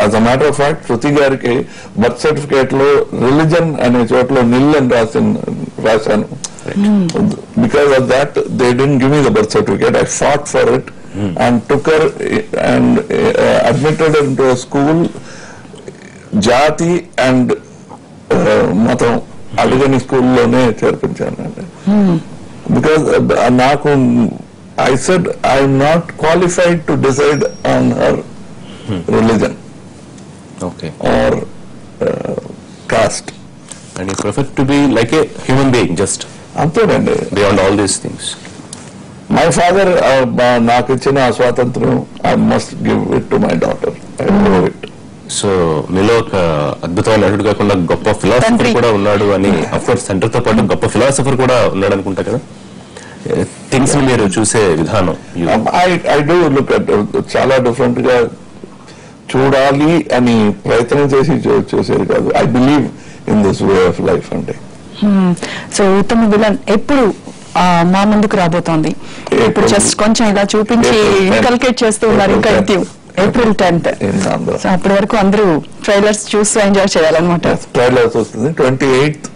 As a matter of fact Shruti గారికి birth certificate లో religion అనే చోట్ల నిల్ అని రాశాను. Because of that they didn't give me the birth certificate. I fought for it and took her and admitted her into a school జాతి and మతం అడిగని స్కూల్లోనే చేర్పించానండి. Because నాకు I said I'm not qualified to decide on her religion are cost. And you prefer to be like a human being, just అంతేనండి, beyond all these things. My father నాకు ఇచ్చిన స్వాతంత్రం I must give it to my daughter. I know it. So మీలో ఒక అద్భుతమైన నటుడు కాకుండా గొప్ప ఫిలాసఫర్ కూడా ఉన్నాడు అని, అఫ్ కోర్స్ సెంటర్ తో పాటు గొప్ప ఫిలాసఫర్ కూడా ఉన్నాడు అనుకుంటా కదా. థింగ్స్ ని మీరు చూసే విధానం ఐ డూ లుక్ అట్ చాలా డిఫరెంట్ గా చూడాలి అని ప్రయత్నం చేసి చూసేది కాదు. I believe in this way of life అంటే. సో ఉత్తమ విలన్ ఎప్పుడు మా ముందుకు రాబోతోంది? ఇప్పుడు జస్ట్ కొంచెం ఇలా చూపించి ఇన్కల్కేట్ చేస్తూ ఉన్నారు. ఇంకా April 10th. సో అప్పటి వరకు అందరూ ట్రైలర్స్ చూస్తూ ఎంజాయ్ చేయాలన్నమాట. ట్రైలర్స్ వస్తుంది 28th.